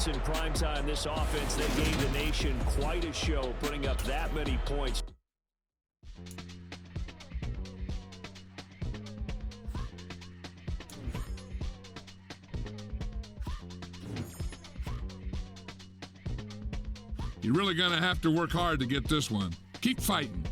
minutes in primetime, this offense, they gave the nation quite a show, putting up that many points. You're really going to have to work hard to get this one. Keep fighting.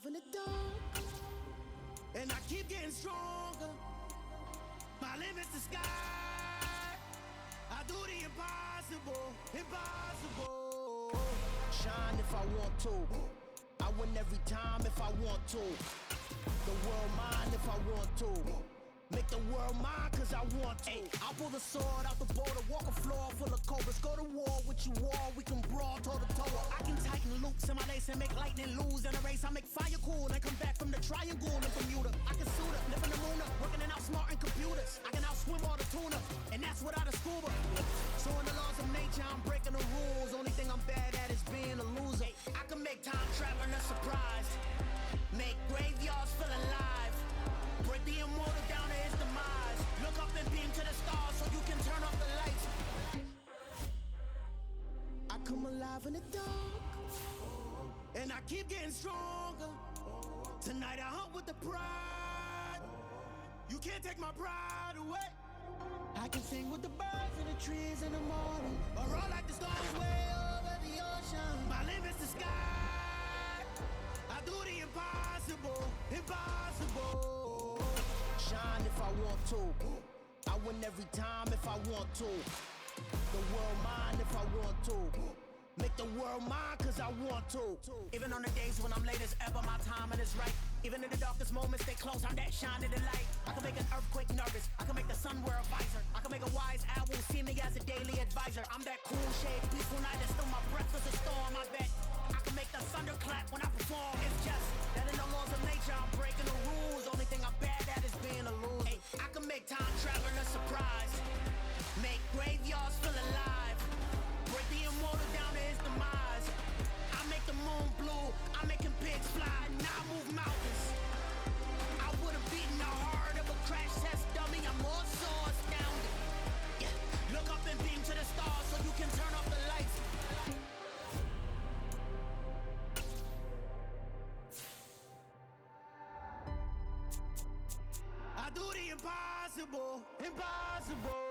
In the dark, and I keep getting stronger. My limit's the sky. I do the impossible, impossible. Shine if I want to. I win every time if I want to. The world mine if I want to. Make the world mine cause I want to. I'll pull the sword out the border, walk a floor full of cobras. Go to war with you all, we can brawl toe to toe. I can tighten loops in my lace and make lightning lose in a race. I make fire cool and come back from the triangle in Bermuda. I can suit up, live in the moon up, working and outsmarting computers. I can outswim all the tuna, and that's without a scuba. So in the laws of nature, I'm breaking the rules. Only thing I'm bad at is being a loser. I can make time traveling a surprise. Make graveyards feel alive. Break the immortal down to his demise. Look up and beam to the stars so you can turn off the lights. I come alive in the dark, and I keep getting stronger. Tonight I hunt with the pride. You can't take my pride away. I can sing with the birds and the trees in the morning, or roll like the stars way over the ocean. My limit's the sky. I do the impossible, impossible. Shine if I want to. I win every time if I want to. The world mine if I want to. Make the world mine cause I want to. Even on the days when I'm late as ever, my timing is right. Even in the darkest moments, stay close, I'm that shine in the light. I can make an earthquake nervous, I can make the sun wear a visor. I can make a wise owl see me as a daily advisor. I'm that cool shade, peaceful night that's still my breath is a storm, I bet. I can make the thunder clap when I perform. It's just that in the laws of nature, I'm breaking the rules. Only thing I'm bad at is being a loser. I can make time traveling a surprise. Make graveyards feel alive. Break the immortal down to his demise. I make the moon blue. I'm making pigs fly. Now I move mountains. I would have beaten the heart of a crash test dummy. I'm more so astounded. Yeah. Look up and beam to the stars so you can turn off the lights. I do the impossible, impossible.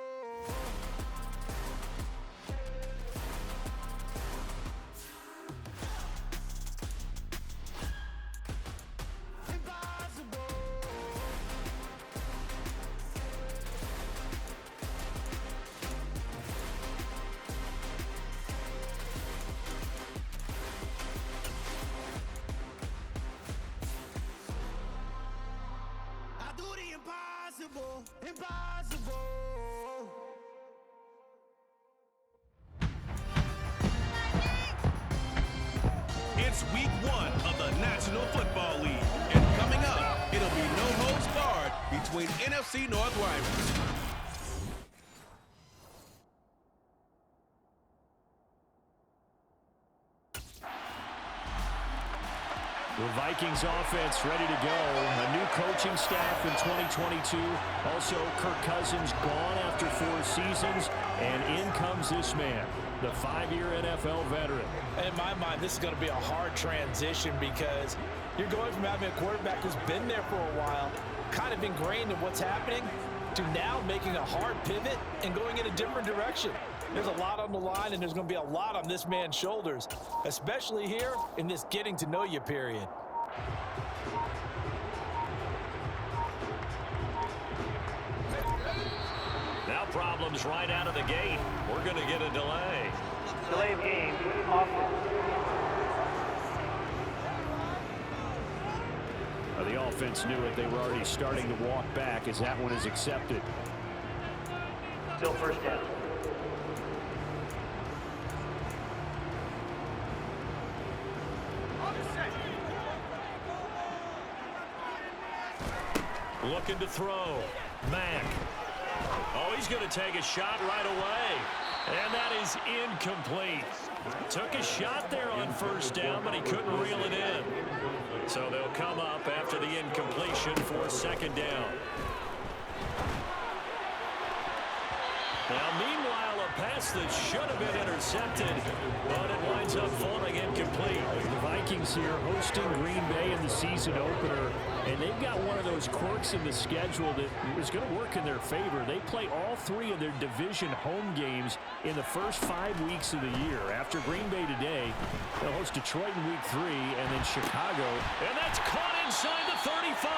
It's week 1 of the National Football League. And coming up, it'll be no holds barred between NFC North rivals. The Vikings offense ready to go. A new coaching staff in 2022. Also, Kirk Cousins gone after 4 seasons. And in comes this man, the 5-year NFL veteran. In my mind, this is going to be a hard transition because you're going from having a quarterback who's been there for a while, kind of ingrained in what's happening, to now making a hard pivot and going in a different direction. There's a lot on the line, and there's going to be a lot on this man's shoulders, especially here in this getting to know you period. Now problems right out of the gate. We're going to get a delay. Delay of game, offense. The offense knew it. They were already starting to walk back as that one is accepted. Still first down. Looking to throw. Mack. Oh, he's going to take a shot right away. And that is incomplete. Took a shot there on first down, but he couldn't reel it in. So they'll come up after the incompletion for second down. Now, meanwhile, a pass that should have been intercepted, but it winds up falling incomplete. The Vikings here hosting Green Bay in the season opener, and they've got one of those quirks in the schedule that is going to work in their favor. They play all 3 of their division home games in the first 5 weeks of the year. After Green Bay today, they'll host Detroit in week 3, and then Chicago. And that's caught inside the 35.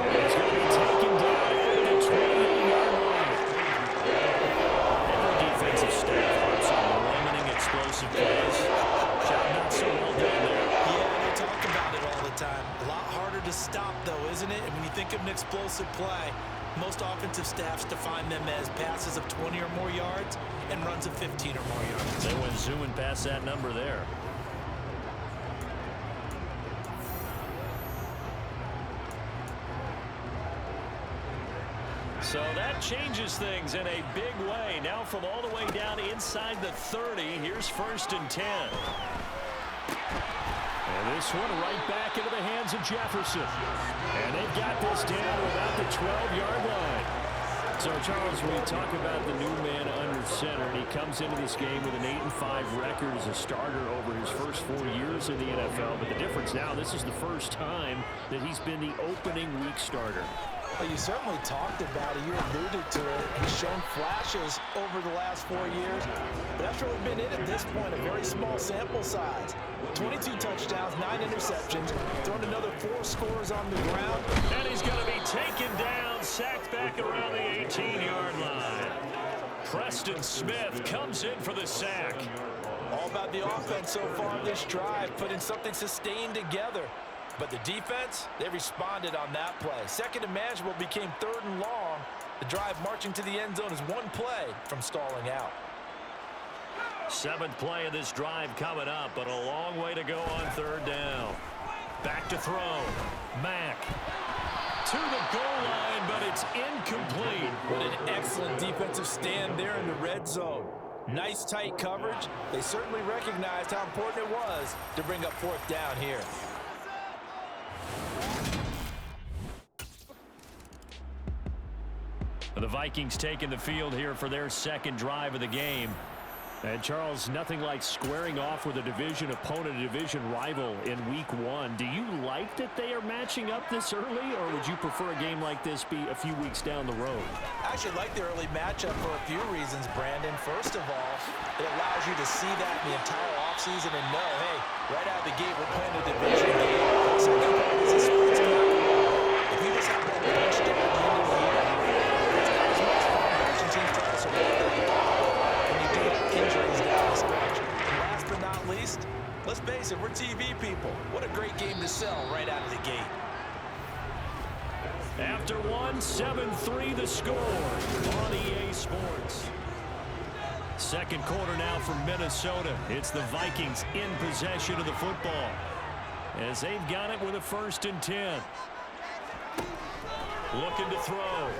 And it's going to be taken down at the 28-yard line. Every defensive staff works on limiting explosive plays. Job not so well done there. Yeah, they talk about it all the time. A lot harder to stop, though, isn't it? And when you think of an explosive play, most offensive staffs define them as passes of 20 or more yards and runs of 15 or more yards. They went zooming past that number there. So that changes things in a big way. Now from all the way down inside the 30, here's 1st and 10. And this one right back into the hands of Jefferson. And they've got this down to about the 12-yard line. So, Charles, when you talk about the new man under center, and he comes into this game with an 8-5 record as a starter over his first 4 years in the NFL. But the difference now, this is the first time that he's been the opening week starter. Well, you certainly talked about it. You alluded to it. He's shown flashes over the last 4 years. But that's really been it at this point, a very small sample size. 22 touchdowns, 9 interceptions, thrown another 4 scores on the ground. And he's going to be taken down, sacked back around the 18-yard line. Preston Smith comes in for the sack. All about the offense so far this drive, putting something sustained together. But the defense, they responded on that play. Second and manageable became 3rd and long. The drive marching to the end zone is 1 play from stalling out. 7th play of this drive coming up, but a long way to go on 3rd down. Back to throw. Mack to the goal line, but it's incomplete. What an excellent defensive stand there in the red zone. Nice tight coverage. They certainly recognized how important it was to bring up 4th down here. The Vikings taking the field here for their 2nd drive of the game. And, Charles, nothing like squaring off with a division opponent, a division rival in week 1. Do you like that they are matching up this early, or would you prefer a game like this be a few weeks down the road? I actually like the early matchup for a few reasons, Brandon. First of all, it allows you to see that in the entire offseason and know, hey, right out of the gate, we're playing a division game. Second part is a sports game. If you just have that bench down at the end of the year, it's not as much fun watching teams try to survive that when you do have injuries down the stretch. And last but not least, let's face it, we're TV people. What a great game to sell right out of the gate. After one, 7-3 the score on EA Sports. Second quarter now for Minnesota. It's the Vikings in possession of the football as they've got it with a 1st and 10. Looking to throw.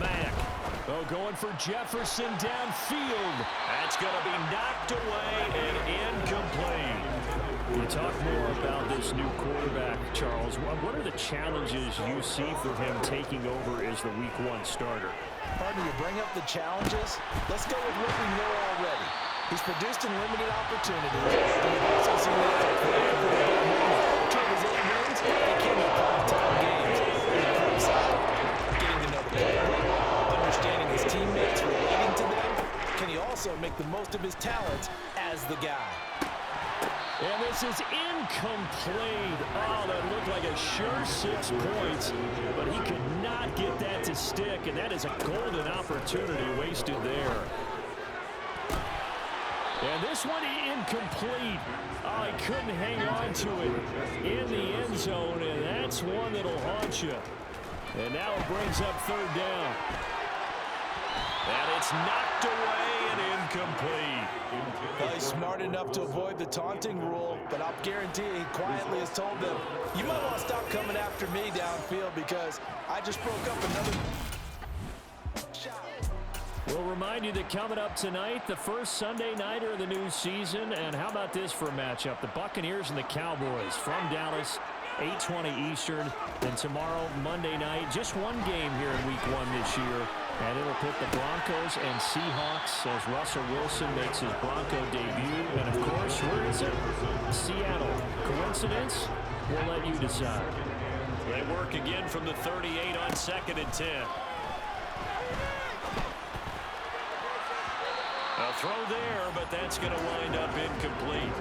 Mack. Oh, going for Jefferson downfield. That's going to be knocked away and incomplete. You talk more about this new quarterback, Charles. What are the challenges you see for him taking over as the Week 1 starter? Pardon, you bring up the challenges. Let's go with what we know already. He's produced in limited opportunities. And we've also seen that for two of his 8 wins, they came in prime-time games. On the flip side, getting to know the playbook, understanding his teammates, relating to them. Can he also make the most of his talents as the guy? And this is incomplete. Oh, that looked like a sure 6 points, but he could not get that to stick, and that is a golden opportunity wasted there. And this one incomplete. Oh, he couldn't hang on to it in the end zone, and that's one that'll haunt you. And now it brings up 3rd down. And it's knocked away and incomplete. Well, he's smart enough to avoid the taunting rule, but I'll guarantee he quietly has told them, you might want to stop coming after me downfield because I just broke up another shot. We'll remind you that coming up tonight, the first Sunday nighter of the new season. And how about this for a matchup? The Buccaneers and the Cowboys from Dallas, 8:20 Eastern. And tomorrow, Monday night, just one game here in Week 1 this year. And it'll put the Broncos and Seahawks as Russell Wilson makes his Bronco debut. And, of course, where is it? Seattle. Coincidence? We'll let you decide. They work again from the 38 on 2nd and 10. A throw there, but that's going to wind up incomplete.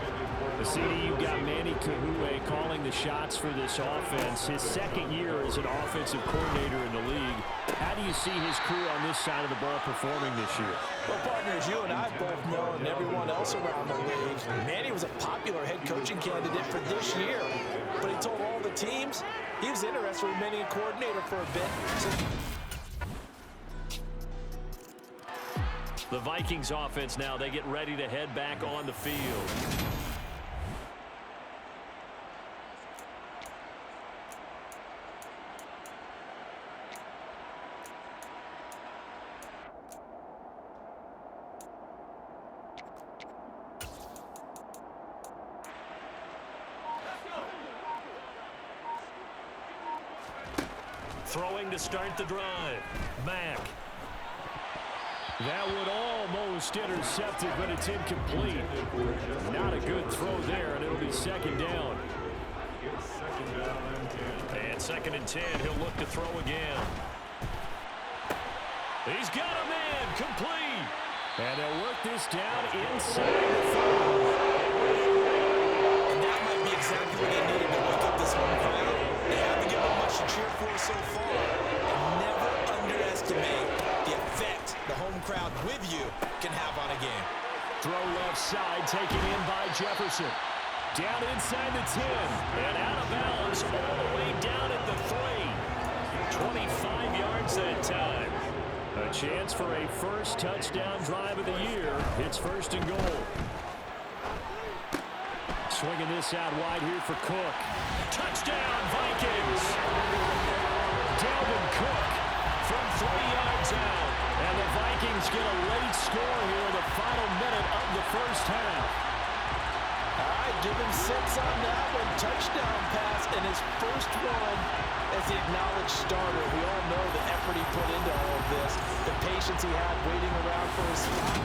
The CD, you've got Manny Kahue calling the shots for this offense. His 2nd year as an offensive coordinator in the league. How do you see his crew on this side of the ball performing this year? Well, partners, you and I both know, and everyone else around the league, Manny was a popular head coaching candidate for this year. But he told all the teams he was interested in remaining a coordinator for a bit. The Vikings offense now, they get ready to head back on the field. Throwing to start the drive. Mack. That would almost intercept it, but it's incomplete. Not a good throw there, and it'll be 2nd down. And 2nd and 10, he'll look to throw again. He's got a man, complete. And they'll work this down inside the 30. And that might be exactly what they needed to wake up this home crowd. They haven't given much to cheer for so far. And never underestimate the effect the home crowd with you can have on a game. Throw left side, taken in by Jefferson. Down inside the 10. And out of bounds all the way down at the 3. 25 yards that time. A chance for a first touchdown drive of the year. It's 1st and goal. Swinging this out wide here for Cook. Touchdown, Vikings! Dalvin Cook from 3 yards out. And the Vikings get a late score here in the final minute of the 1st half. All right, give him 6 on that one. Touchdown pass, and his first one as the acknowledged starter. We all know the effort he put into all of this, the patience he had waiting around for his spot.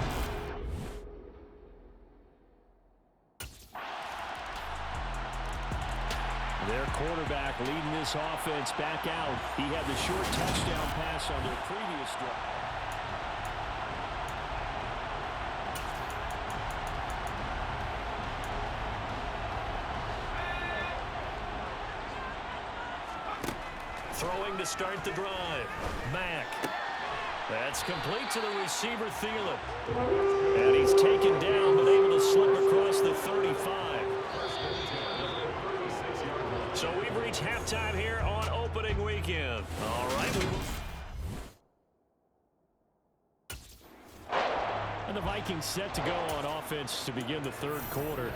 Their quarterback leading this offense back out. He had the short touchdown pass on their previous drive. Throwing to start the drive. Mack. That's complete to the receiver, Thielen. And he's taken down, but able to slip across the 35. So we've reached halftime here on opening weekend. All right, And the Vikings set to go on offense to begin the third quarter.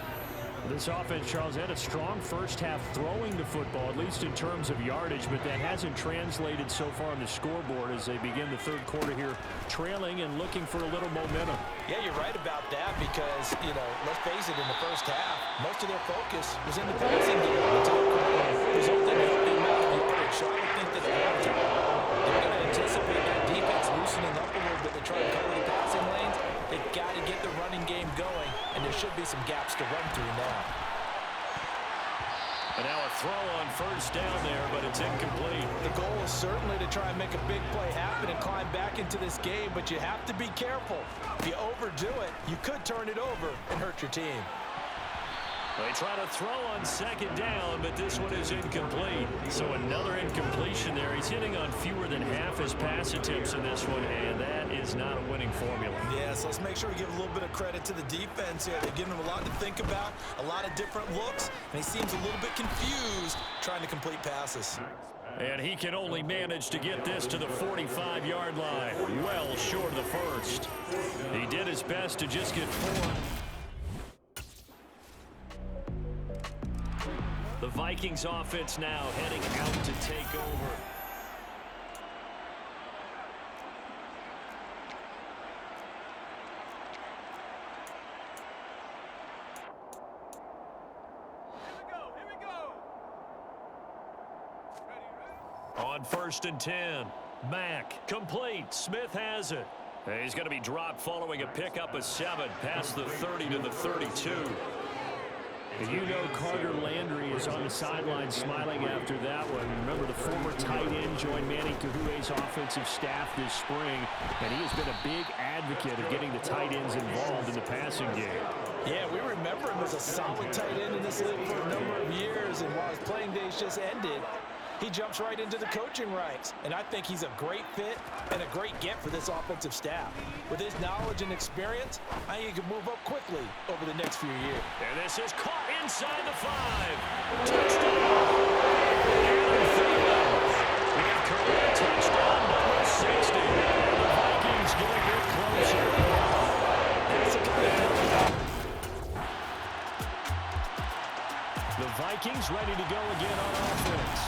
This offense, Charles, had a strong first half throwing the football, at least in terms of yardage, but that hasn't translated so far on the scoreboard as they begin the third quarter here, trailing and looking for a little momentum. Yeah, you're right about that because, let's face it, in the first half, most of their focus was in the passing game. Resulting in the amount of yardage. So I would think that at halftime, they're going to anticipate that defense loosening up a little bit to try to cover the passing lanes. They've got to get the running game going, and there should be some gaps to run through now. And now a throw on first down there, but it's incomplete. The goal is certainly to try and make a big play happen and climb back into this game, but you have to be careful. If you overdo it, you could turn it over and hurt your team. They try to throw on second down, but this one is incomplete. So another incompletion there. He's hitting on fewer than half his pass attempts in this one, and that is not a winning formula. Yeah, so let's make sure we give a little bit of credit to the defense here. They're giving him a lot to think about, a lot of different looks, and he seems a little bit confused trying to complete passes. And he can only manage to get this to the 45-yard line, well short of the first. He did his best to just get 4. The Vikings offense now heading out to take over. Here we go. On 1st and 10, Mack complete. Smith has it. He's going to be dropped following a pickup of 7 past the 30 to the 32. Carter Landry is on the sideline smiling after that one. Remember, the former tight end joined Manny Kahue's offensive staff this spring, and he has been a big advocate of getting the tight ends involved in the passing game. Yeah, we remember him as a solid tight end in this league for a number of years, and while his playing days just ended, he jumps right into the coaching ranks, and I think he's a great fit and a great get for this offensive staff. With his knowledge and experience, I think he can move up quickly over the next few years. And this is caught inside the 5. Touchdown! We have career touchdown number 60. The Vikings get a bit closer. The Vikings ready to go again on offense.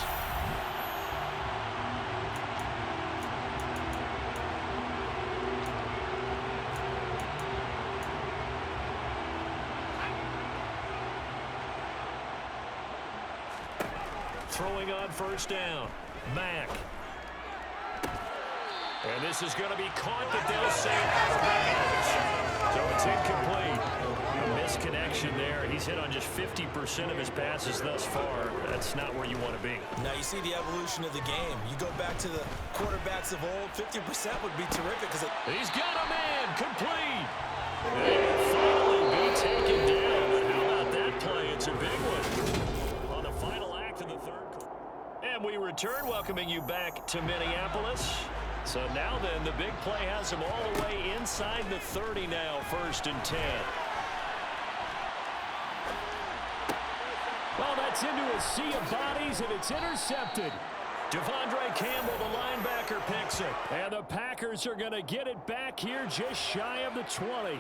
Throwing on first down. Mack. And this is going to be caught, but they'll say out of bounds. So it's incomplete. A misconnection there. He's hit on just 50% of his passes thus far. That's not where you want to be. Now you see the evolution of the game. You go back to the quarterbacks of old, 50% would be terrific. He's got a man. Complete. And will finally be taken down. But how about that play? It's a big one. On the final act of the third quarter. And we return, welcoming you back to Minneapolis. So now then, the big play has him all the way inside the 30 now, 1st and 10. Well, that's into a sea of bodies, and it's intercepted. Devondre Campbell, the linebacker, picks it. And the Packers are going to get it back here just shy of the 20.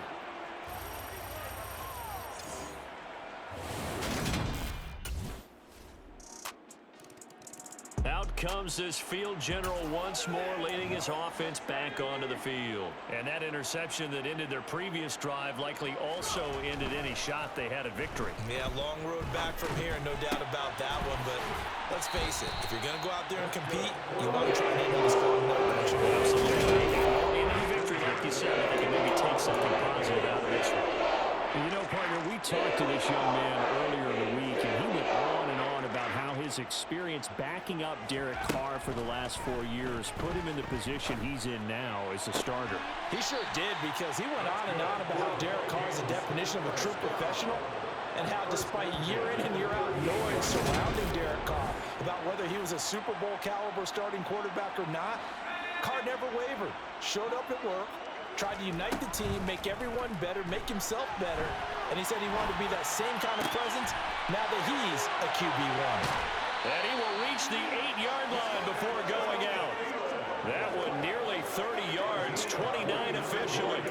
Out comes this field general once more, leading his offense back onto the field. And that interception that ended their previous drive likely also ended any shot they had at victory. Yeah, long road back from here, no doubt about that one. But let's face it, if you're going to go out there and compete, you want to try and end this game. Absolutely. In any victory, like you said, I think maybe take something positive out of this one. Partner, we talked to this young man earlier in the week, and he went on and on about how his experience backing up Derek Carr for the last 4 years put him in the position he's in now as a starter. He sure did, because he went on and on about how Derek Carr is the definition of a true professional, and how despite year in and year out noise surrounding Derek Carr about whether he was a Super Bowl caliber starting quarterback or not, Carr never wavered, showed up at work, tried to unite the team, make everyone better, make himself better, and he said he wanted to be that same kind of presence now that he's a QB1. And he will reach the 8-yard line before going out. That one nearly 30 yards, 29 officially.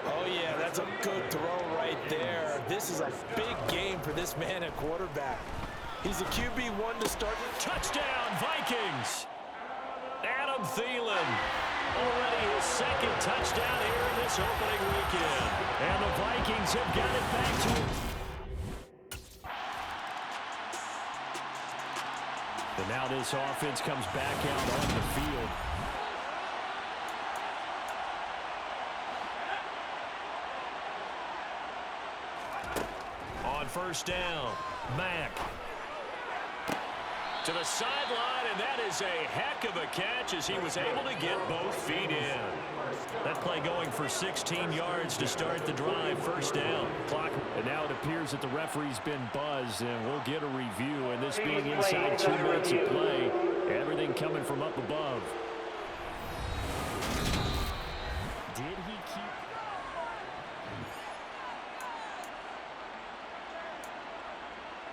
Oh, yeah, that's a good throw right there. This is a big game for this man at quarterback. He's a QB1 to start. Touchdown, Vikings! Adam Thielen, already his second touchdown here in this opening weekend. And the Vikings have got it back to him. And now this offense comes back out on the field. On first down, Mack. To the sideline, and that is a heck of a catch as he was able to get both feet in. That play going for 16 yards to start the drive. First down. Clock. And now it appears that the referee's been buzzed, and we'll get a review. And this being inside 2 minutes of play, everything coming from up above. Did he keep...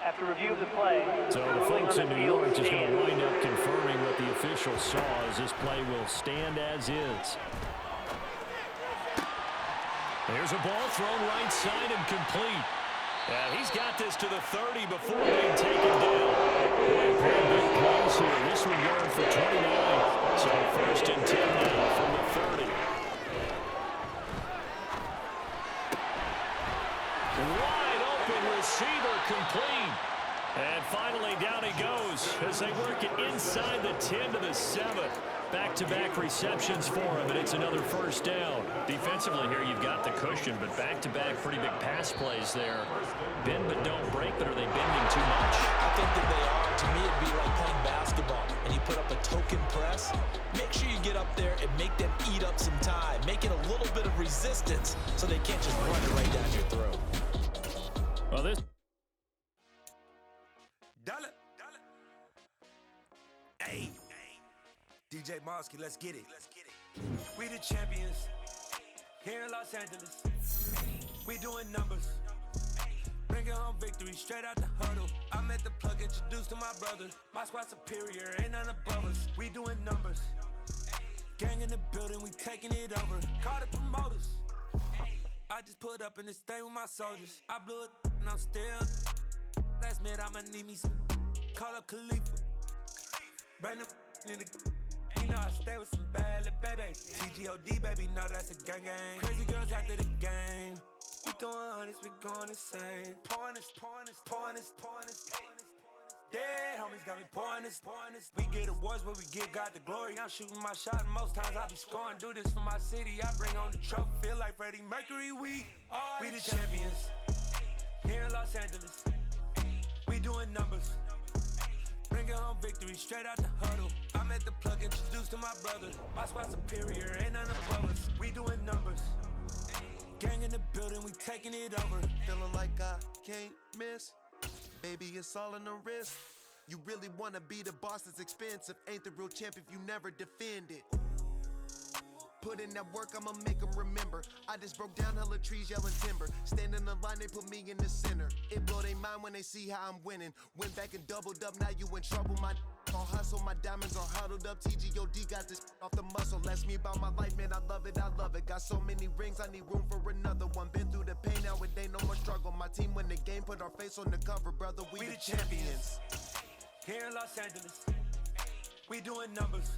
After review of the play, So the folks in New York just going to wind up confirming what the official saw as this play will stand as is. There's a ball thrown right side and complete. And he's got this to the 30 before being taken down. Boy, a pair of big plays here. This one going for 29. So first and 10 now from the 30. Wide open receiver complete. And finally down he goes as they work it inside the 10 to the 7. Back-to-back receptions for him, and it's another first down. Defensively here, you've got the cushion, but back-to-back pretty big pass plays there. Bend but don't break, but are they bending too much? I think that they are. To me, it'd be like playing basketball, and you put up a token press. Make sure you get up there and make them eat up some time. Make it a little bit of resistance so they can't just run it right down your throat. Well, this... Dollar. Hey. DJ Mosky, let's get it. We the champions here in Los Angeles. We doing numbers. Bringing home victory straight out the huddle. I'm at the plug, introduced to my brothers. My squad superior, ain't none above us. We doing numbers. Gang in the building, we taking it over. Call the promoters. I just put up in this thing with my soldiers. I blew it and I'm still. Last minute I'ma need me some. Call up Khalifa. Bring them in the. You know I stay with some bad little babies. TGOD, baby, know that's a gang gang. Crazy girls after the game. We throwing hundreds, we going insane. Pouring this. Dead homies got me pouring this. We get awards where we give God the glory. I'm shooting my shot and most times I be scoring. Do this for my city, I bring on the trophy. Feel like Freddie Mercury, we the champions. Here in Los Angeles, we doing numbers. Bringing home victory straight out the huddle. I'm at the plug, introduced to my brothers. My squad superior, ain't none above us. We doing numbers. Gang in the building, we taking it over. Feeling like I can't miss. Baby, it's all in the wrist. You really wanna be the boss, it's expensive. Ain't the real champ if you never defend it. Put in that work, I'ma make them remember. I just broke down hella trees, yelling timber. Stand in the line, they put me in the center. It blow they mind when they see how I'm winning. Went back and doubled up, now you in trouble. My on hustle, my diamonds are huddled up. TGOD got this off the muscle. Ask me about my life, man, I love it. Got so many rings, I need room for another one. Been through the pain, now it ain't no more struggle. My team win the game, put our face on the cover, brother. We the champions. Here in Los Angeles, we doing numbers.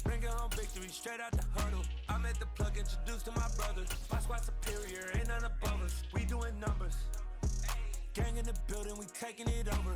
Bringing home victory straight out the huddle. I'm at the plug, introduced to my brothers. My squad superior, ain't none above us. We doing numbers. Gang in the building, we taking it over.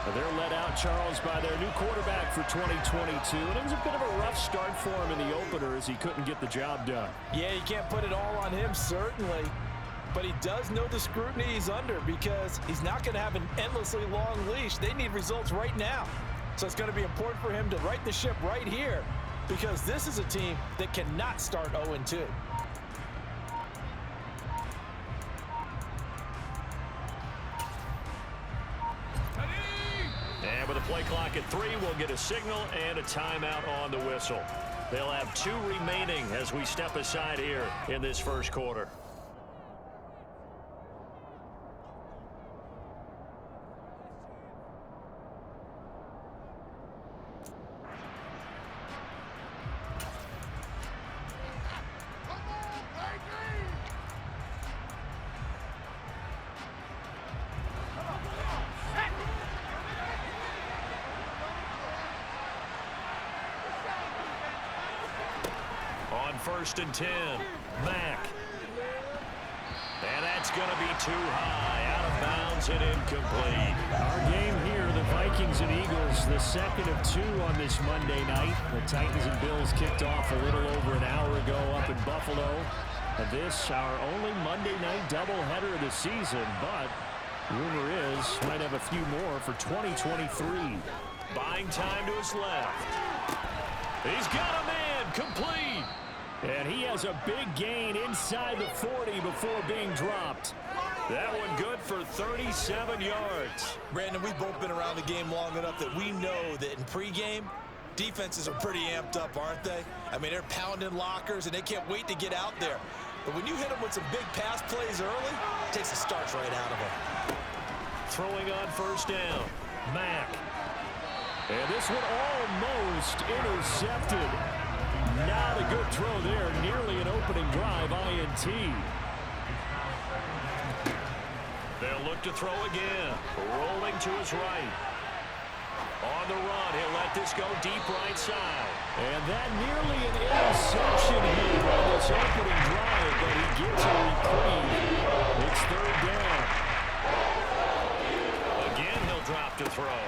They're led out, Charles, by their new quarterback for 2022. And it was a bit of a rough start for him in the opener as he couldn't get the job done. Yeah, you can't put it all on him, certainly. But he does know the scrutiny he's under because he's not going to have an endlessly long leash. They need results right now. So it's going to be important for him to right the ship right here because this is a team that cannot start 0-2. And with a play clock at 3, we'll get a signal and a timeout on the whistle. They'll have 2 remaining as we step aside here in this first quarter. On 1st and 10, Mack. And that's going to be too high, out of bounds and incomplete. Our game here, the Vikings and Eagles, the second of 2 on this Monday night. The Titans and Bills kicked off a little over an hour ago up in Buffalo. And this, our only Monday night doubleheader of the season, but rumor is might have a few more for 2023. Buying time to his left. He's got a man, complete. And he has a big gain inside the 40 before being dropped. That one good for 37 yards. Brandon, we've both been around the game long enough that we know that in pregame, defenses are pretty amped up, aren't they? I mean, they're pounding lockers, and they can't wait to get out there. But when you hit them with some big pass plays early, it takes the starch right out of them. Throwing on 1st down, Mack. And this one almost intercepted. Not a good throw there. Nearly an opening drive, INT. They'll look to throw again. Rolling to his right. On the run, he'll let this go deep right side. And that nearly an interception here on this opening drive, but he gets a reprieve. It's 3rd down. Again, he'll drop to throw.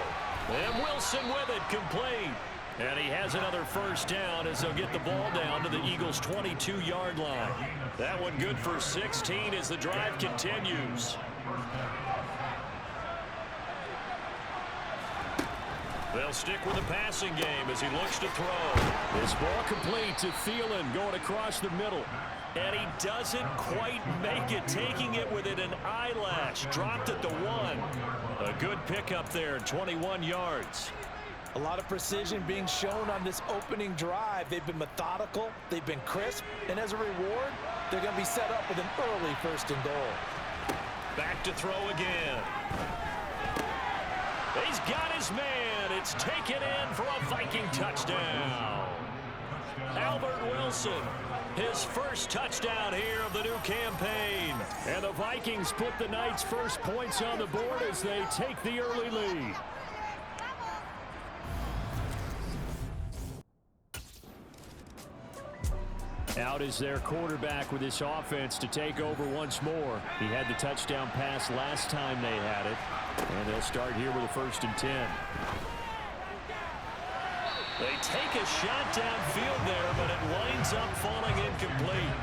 And Wilson with it, complete. And he has another 1st down as they'll get the ball down to the Eagles' 22-yard line. That one good for 16 as the drive continues. They'll stick with the passing game as he looks to throw. This ball complete to Thielen going across the middle. And he doesn't quite make it, taking it within an eyelash. Dropped at the 1. A good pickup there, 21 yards. A lot of precision being shown on this opening drive. They've been methodical, they've been crisp, and as a reward, they're going to be set up with an early 1st and goal. Back to throw again. He's got his man. It's taken in for a Viking touchdown. Albert Wilson, his 1st touchdown here of the new campaign. And the Vikings put the Knights' first points on the board as they take the early lead. Out is their quarterback with this offense to take over once more. He had the touchdown pass last time they had it. And they'll start here with a 1st and 10. They take a shot downfield there, but it winds up falling incomplete.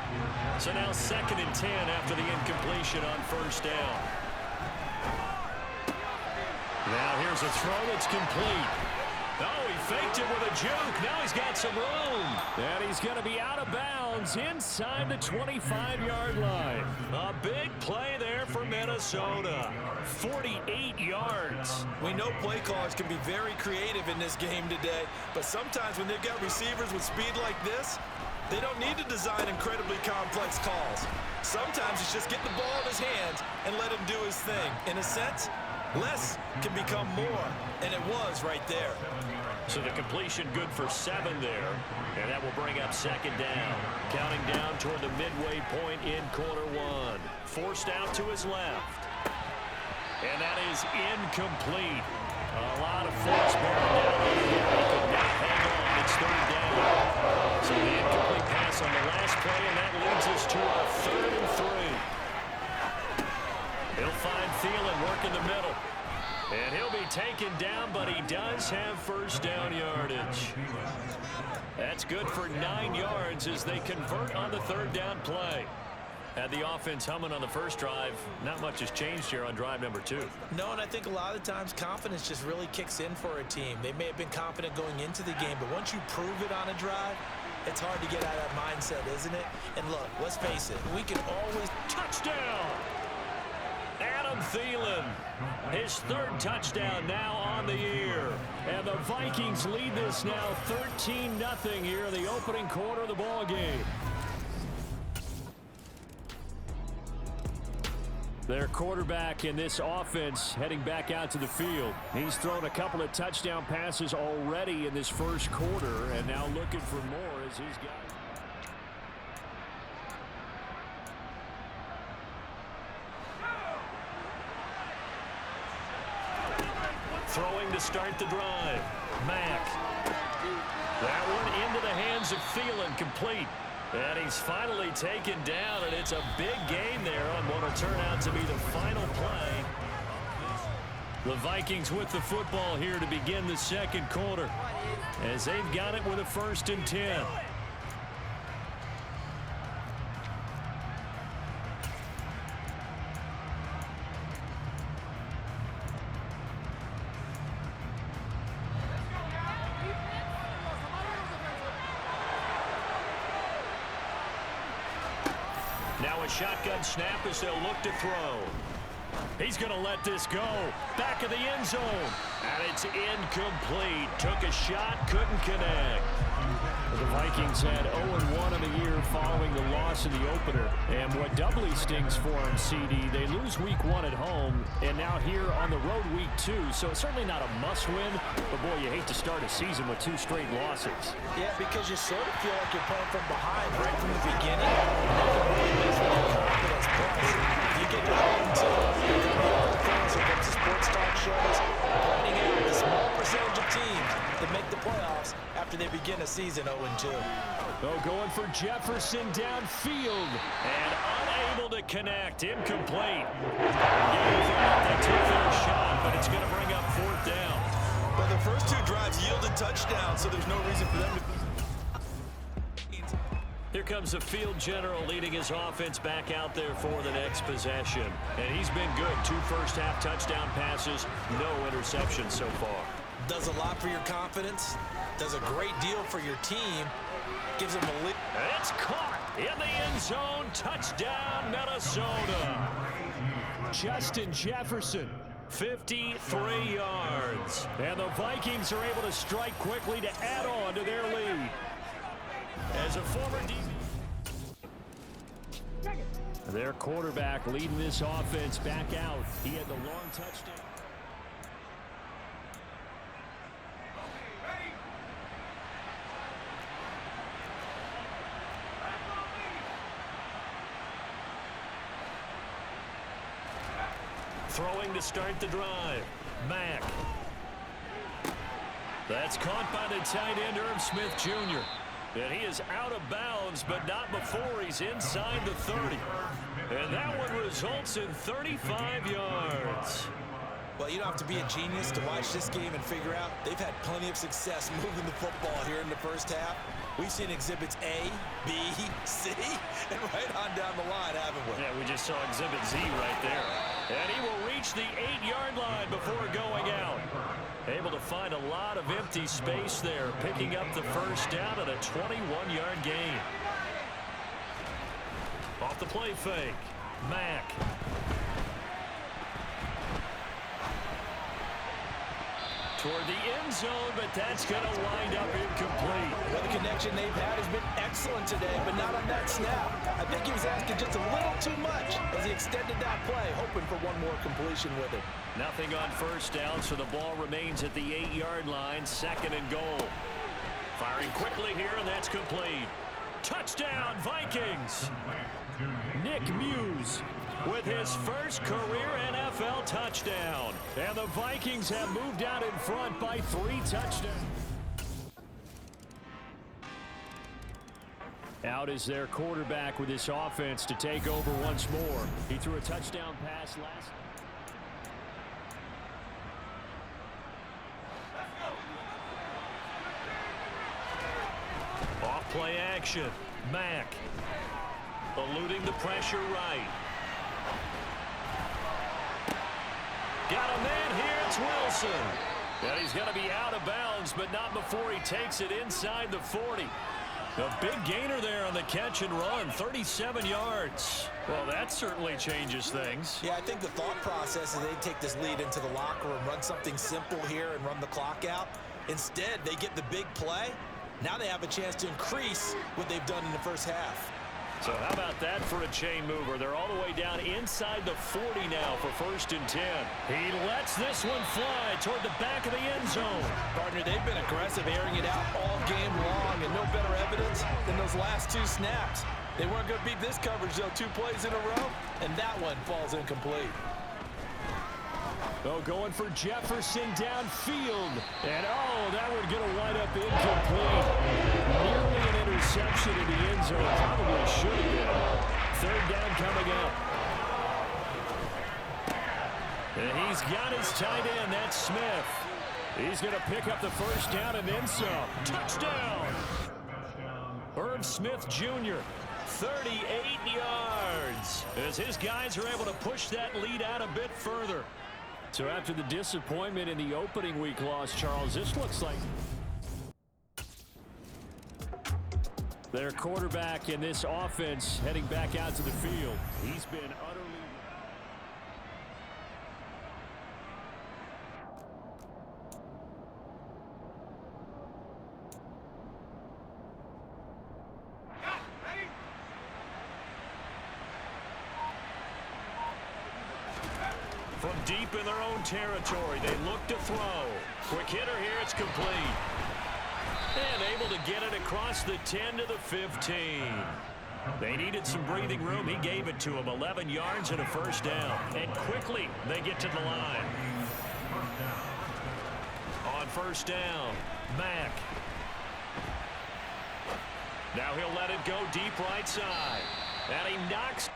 So now 2nd and 10 after the incompletion on 1st down. Now here's a throw that's complete. Oh, he faked it with a juke. Now he's got some room. And he's going to be out of bounds inside the 25-yard line. A big play there for Minnesota. 48 yards. We know play callers can be very creative in this game today, but sometimes when they've got receivers with speed like this, they don't need to design incredibly complex calls. Sometimes it's just get the ball in his hands and let him do his thing. In a sense, less can become more, and it was right there. So the completion good for 7 there, and that will bring up 2nd down. Counting down toward the midway point in quarter 1. Forced out to his left. And that is incomplete. A lot of force bearing down on him. He could not hang on. It's 3rd down. So the incomplete pass on the last play, and that leads us to a 3rd and 3. He'll find Thielen working the middle. And he'll be taken down, but he does have first down yardage. That's good for 9 yards as they convert on the third down play. Had the offense humming on the first drive. Not much has changed here on drive number 2. No, and I think a lot of times confidence just really kicks in for a team. They may have been confident going into the game, but once you prove it on a drive, it's hard to get out of that mindset, isn't it? And look, let's face it, we can always... Touchdown! Adam Thielen, his 3rd touchdown now on the year. And the Vikings lead this now 13-0 here in the opening quarter of the ball game. Their quarterback in this offense heading back out to the field. He's thrown a couple of touchdown passes already in this first quarter, and now looking for more as he's got... Throwing to start the drive. Mack. That one into the hands of Thielen, complete. And he's finally taken down, and it's a big gain there on what will turn out to be the final play. The Vikings with the football here to begin the second quarter, as they've got it with a 1st and 10. Now a shotgun snap as they'll look to throw. He's going to let this go. Back of the end zone. And it's incomplete. Took a shot, couldn't connect. The Vikings had 0-1 in the year following the loss in the opener. And what doubly stings for them, CD, they lose week 1 at home, and now here on the road week 2. So it's certainly not a must-win, but boy, you hate to start a season with 2 straight losses. Yeah, because you sort of feel like you're playing from behind right from the beginning. Confidence plus. You get to 0-2. You're going to be all things when it comes to sports talk shows, pointing out the small percentage of teams that make the playoffs after they begin a season 0-2. Oh, going for Jefferson downfield and unable to connect. Incomplete. They took their shot, but it's going to bring up 4th down. But the first 2 drives yielded touchdowns, so there's no reason for them to... Here comes the field general leading his offense back out there for the next possession. And he's been good. 2 first-half touchdown passes, no interceptions so far. Does a lot for your confidence. Does a great deal for your team. Gives them a lead. It's caught in the end zone. Touchdown, Minnesota. Justin Jefferson, 53 yards. And the Vikings are able to strike quickly to add on to their lead. As a former their quarterback leading this offense back out. He had the long touchdown. Throwing to start the drive. Mack. That's caught by the tight end, Irv Smith Jr. And he is out of bounds, but not before he's inside the 30. And that one results in 35 yards. Well, you don't have to be a genius to watch this game and figure out they've had plenty of success moving the football here in the first half. We've seen exhibits A, B, C, and right on down the line, haven't we? Yeah, we just saw exhibit Z right there. And he will reach the 8-yard line before going out. Able to find a lot of empty space there, picking up the first down at a 21-yard gain. Off the play fake, Mack. Toward the end zone, but that's going to wind up incomplete. Well, the connection they've had has been excellent today, but not on that snap. I think he was asking just a little too much as he extended that play, hoping for one more completion with it. Nothing on first down, so the ball remains at the 8-yard line, 2nd and goal. Firing quickly here, and that's complete. Touchdown, Vikings! Nick Muse with his first career NFL touchdown. And the Vikings have moved out in front by 3 touchdowns. Out is their quarterback with this offense to take over once more. He threw a touchdown pass last night. action. Mack. Eluding the pressure right. Got a man here. It's Wilson. And he's going to be out of bounds, but not before he takes it inside the 40. A big gainer there on the catch and run, 37 yards. Well, that certainly changes things. Yeah, I think the thought process is they take this lead into the locker room, run something simple here and run the clock out. Instead, they get the big play. Now they have a chance to increase what they've done in the first half. So how about that for a chain mover? They're all the way down inside the 40 now for 1st and 10. He lets this one fly toward the back of the end zone. Partner, they've been aggressive, airing it out all game long, and no better evidence than those last 2 snaps. They weren't going to beat this coverage, though, 2 plays in a row, and that one falls incomplete. Oh, going for Jefferson downfield. And, that would get a wind up incomplete. Nearly an interception in the end zone. Probably should have been. 3rd down coming up. And he's got his tight end. That's Smith. He's going to pick up the 1st down and then some. Touchdown! Irv Smith Jr., 38 yards. As his guys are able to push that lead out a bit further. So after the disappointment in the opening week loss, Charles, this looks like their quarterback in this offense heading back out to the field. He's been utterly... From deep in their own territory, they look to throw. Quick hitter here, it's complete. And able to get it across the 10 to the 15. They needed some breathing room. He gave it to them. 11 yards and a 1st down. And quickly, they get to the line. On 1st down, Mack. Now he'll let it go deep right side. And he knocks...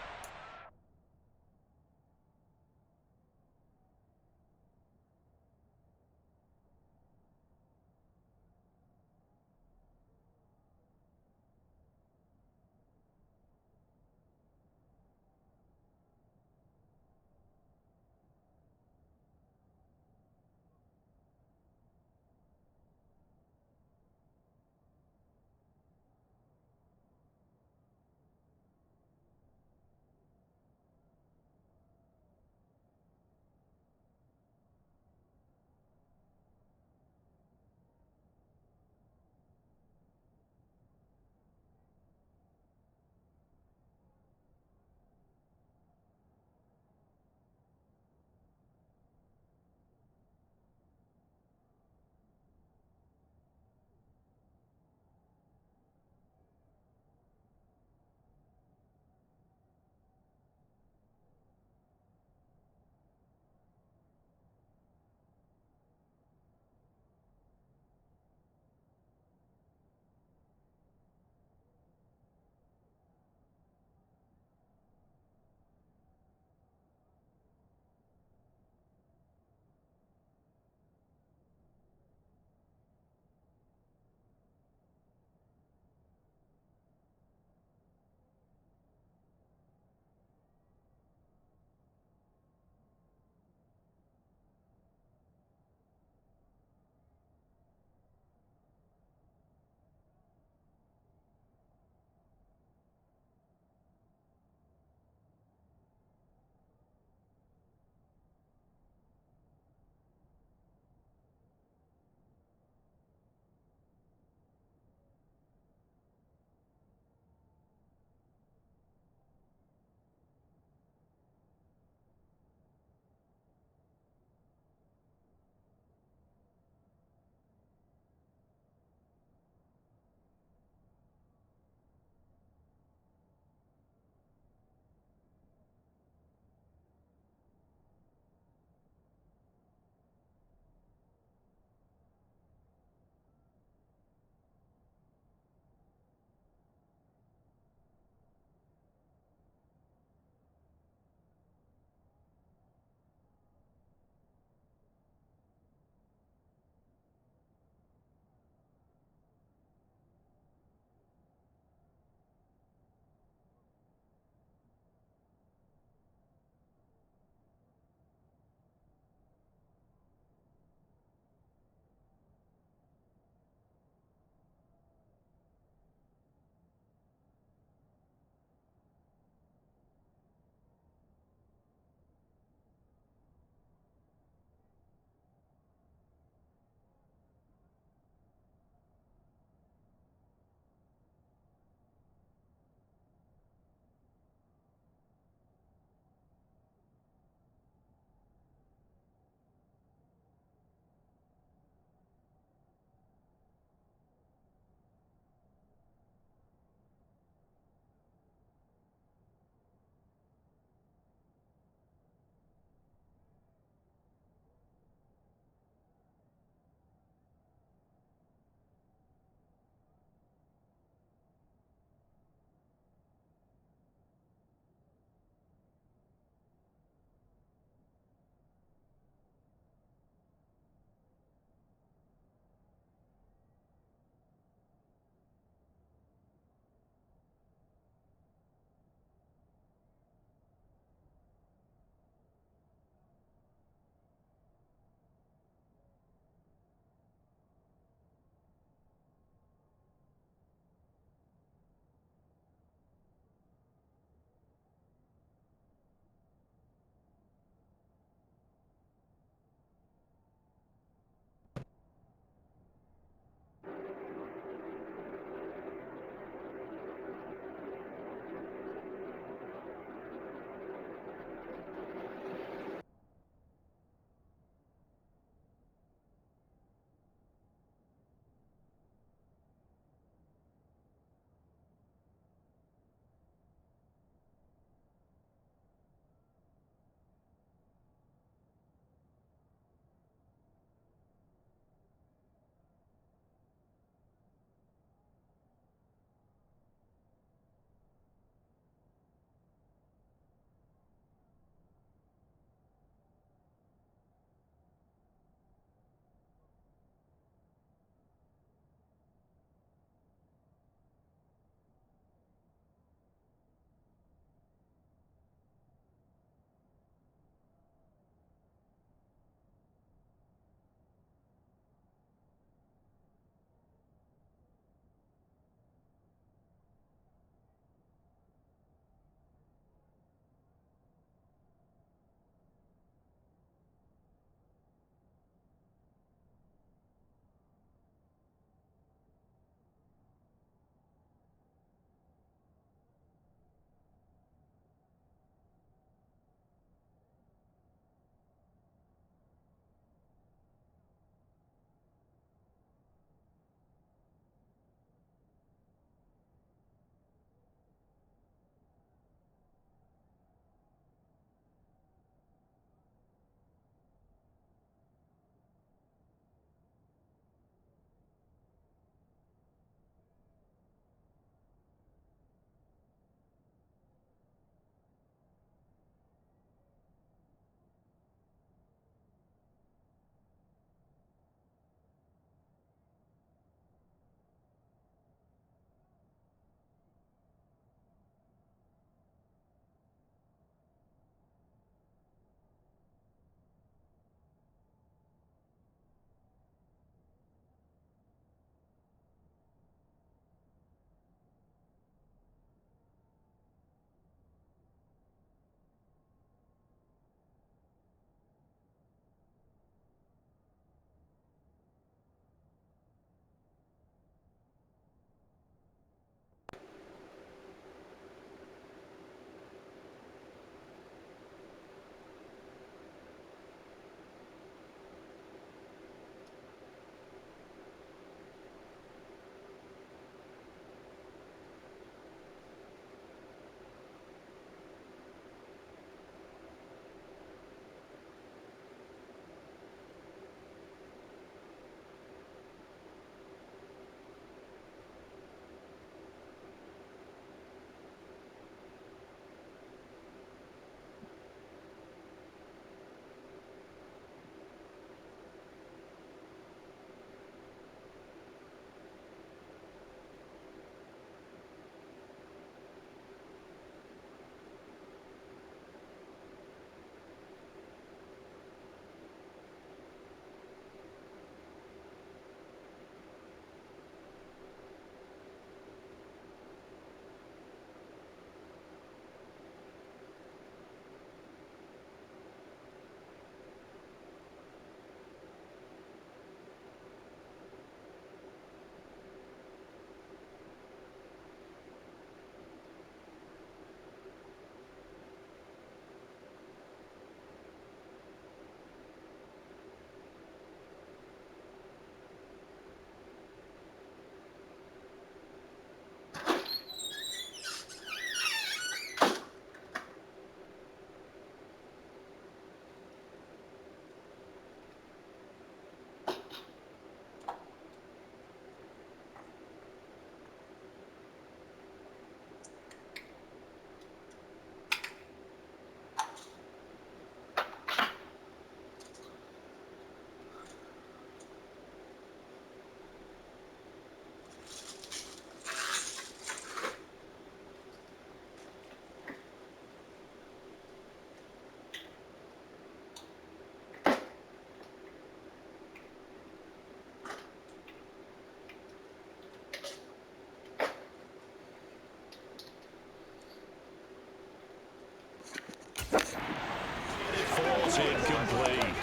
is incomplete.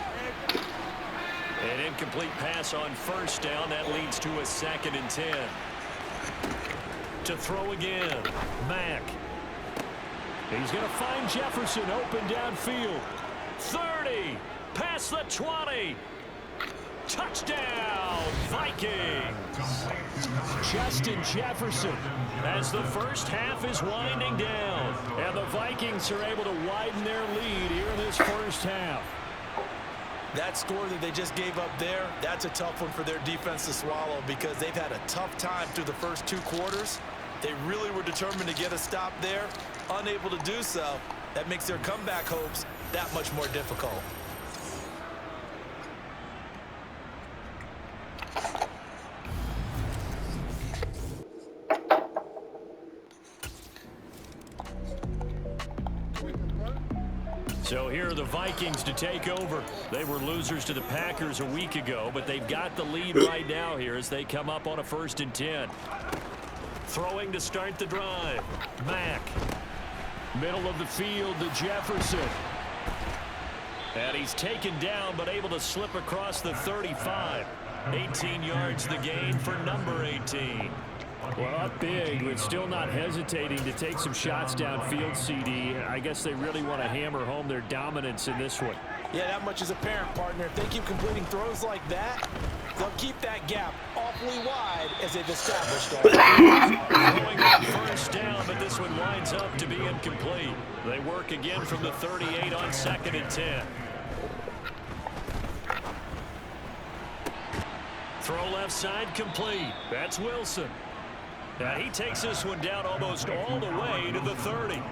An incomplete pass on first down. That leads to a 2nd and 10. To throw again, Mack. He's going to find Jefferson open downfield. 30, past the 20. Touchdown, Vikings. Justin Jefferson as the first half is winding down. And the Vikings are able to widen their lead here in this first half. That score that they just gave up there, that's a tough one for their defense to swallow because they've had a tough time through the first 2 quarters. They really were determined to get a stop there, unable to do so. That makes their comeback hopes that much more difficult. So here are the Vikings to take over. They were losers to the Packers a week ago, but they've got the lead right now here as they come up on a 1st and 10. Throwing to start the drive. Mack. Middle of the field to Jefferson. And he's taken down but able to slip across the 35. 18 yards the gain for number 18. Well, up big, but still not hesitating to take some shots downfield, CD. I guess they really want to hammer home their dominance in this one. Yeah, that much is apparent, partner. If they keep completing throws like that, they'll keep that gap awfully wide as they've established already. Going on first down, but this one winds up to be incomplete. They work again from the 38 on 2nd and 10. Throw left side complete. That's Wilson. Now he takes this one down almost all the way to the 30.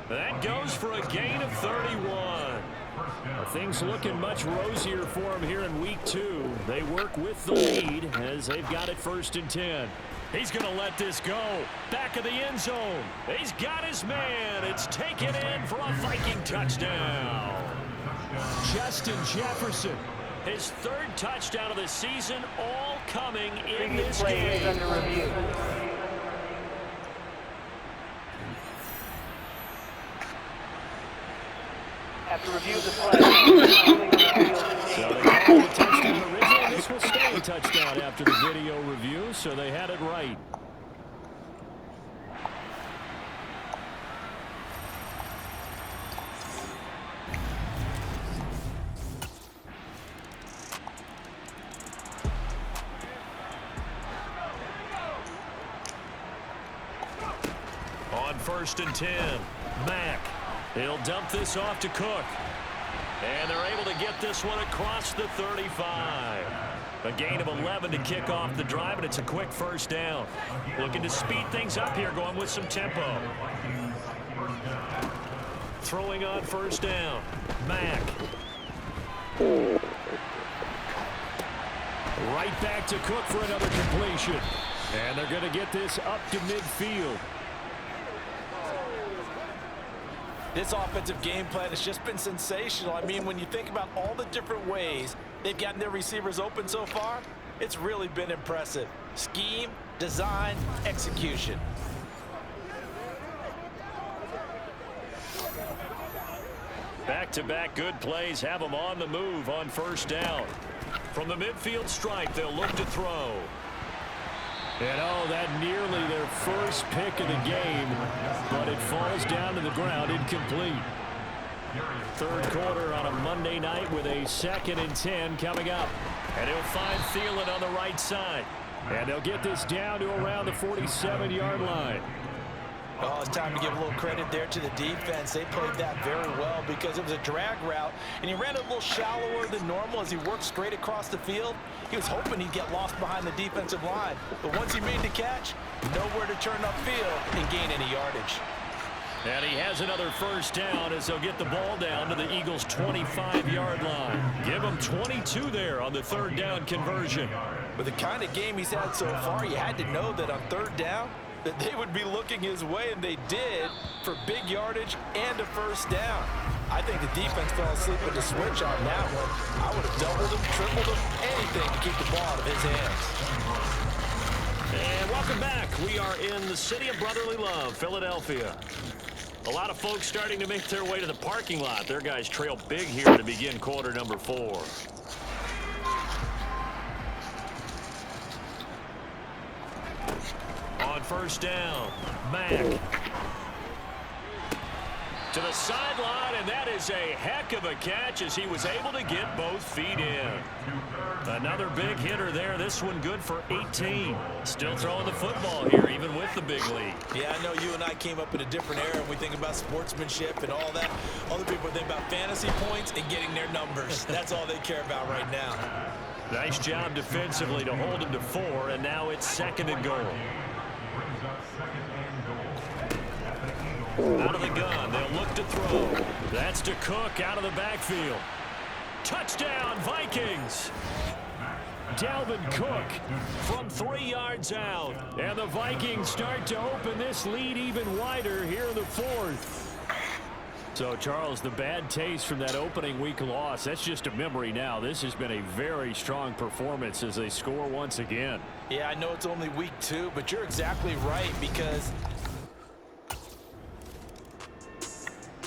That goes for a gain of 31. Well, things looking much rosier for him here in week 2. They work with the lead as they've got it 1st and 10. He's going to let this go. Back of the end zone. He's got his man. It's taken in for a Viking touchdown. Justin Jefferson, his 3rd touchdown of the season, all coming in this game. Under review. After review of the play, so they called the touchdown originally. This will stay a touchdown after the video review, so they had it right. On 1st and 10, Mack. He'll dump this off to Cook. And they're able to get this one across the 35. A gain of 11 to kick off the drive, and it's a quick first down. Looking to speed things up here, going with some tempo. Throwing on first down. Mack. Right back to Cook for another completion. And they're going to get this up to midfield. This offensive game plan has just been sensational. I mean, when you think about all the different ways they've gotten their receivers open so far, it's really been impressive. Scheme, design, execution. Back-to-back good plays have them on the move on first down. From the midfield stripe, they'll look to throw. And oh, that nearly their first pick of the game, but it falls down to the ground, incomplete. 3rd quarter on a Monday night with a 2nd and 10 coming up. And he'll find Thielen on the right side. And they'll get this down to around the 47-yard line. Oh, it's time to give a little credit there to the defense. They played that very well because it was a drag route, and he ran a little shallower than normal as he worked straight across the field. He was hoping he'd get lost behind the defensive line, but once he made the catch, nowhere to turn upfield and gain any yardage. And he has another first down as they'll get the ball down to the Eagles' 25-yard line. Give him 22 there on the 3rd down conversion. With the kind of game he's had so far, you had to know that on 3rd down, that they would be looking his way, and they did, for big yardage and a first down. I think the defense fell asleep with the switch on that one. I would have doubled him, tripled him, anything to keep the ball out of his hands. And welcome back. We are in the city of brotherly love, Philadelphia. A lot of folks starting to make their way to the parking lot. Their guys trail big here to begin quarter number 4. On first down, Mack. To the sideline, and that is a heck of a catch as he was able to get both feet in. Another big hitter there. This one good for 18. Still throwing the football here, even with the big lead. Yeah, I know you and I came up in a different era. We think about sportsmanship and all that. Other people think about fantasy points and getting their numbers. That's all they care about right now. Nice job defensively to hold him to 4, and now it's 2nd and goal. Out of the gun, they'll look to throw. That's to Cook out of the backfield. Touchdown, Vikings! Dalvin Cook from 3 yards out. And the Vikings start to open this lead even wider here in the 4th. So, Charles, the bad taste from that opening week loss, that's just a memory now. This has been a very strong performance as they score once again. Yeah, I know it's only week 2, but you're exactly right because...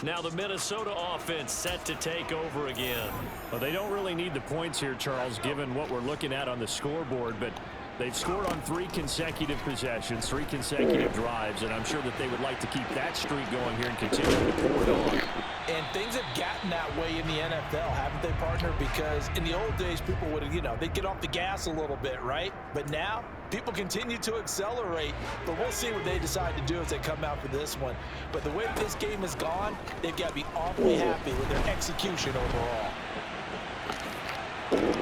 Now the Minnesota offense set to take over again. Well, they don't really need the points here, Charles, given what we're looking at on the scoreboard, but they've scored on 3 consecutive possessions, 3 consecutive drives, and I'm sure that they would like to keep that streak going here and continue to pour it on. And things have gotten that way in the NFL, haven't they, partner? Because in the old days, people would, they'd get off the gas a little bit, right? But now, people continue to accelerate. But we'll see what they decide to do as they come out for this one. But the way this game has gone, they've got to be awfully happy with their execution overall.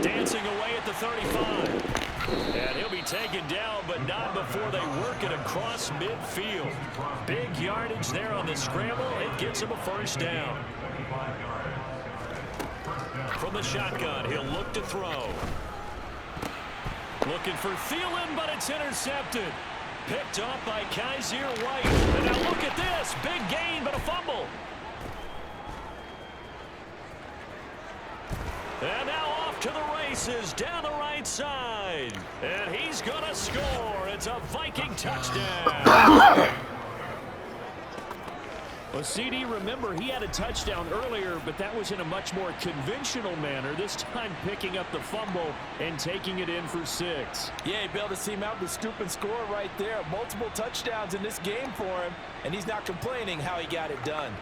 Dancing away at the 35. And he'll be taken down, but not before they work it across midfield. Big yardage there on the scramble. It gets him a first down. From the shotgun, he'll look to throw. Looking for Thielen, but it's intercepted. Picked up by Kaiser White. And now look at this. Big gain, but a fumble. And now off to the races down the right side. And he's going to score. It's a Viking touchdown. Well, CD, remember, he had a touchdown earlier, but that was in a much more conventional manner. This time picking up the fumble and taking it in for 6. Yeah, he bailed his team out with the scoop and score right there. Multiple touchdowns in this game for him, and he's not complaining how he got it done.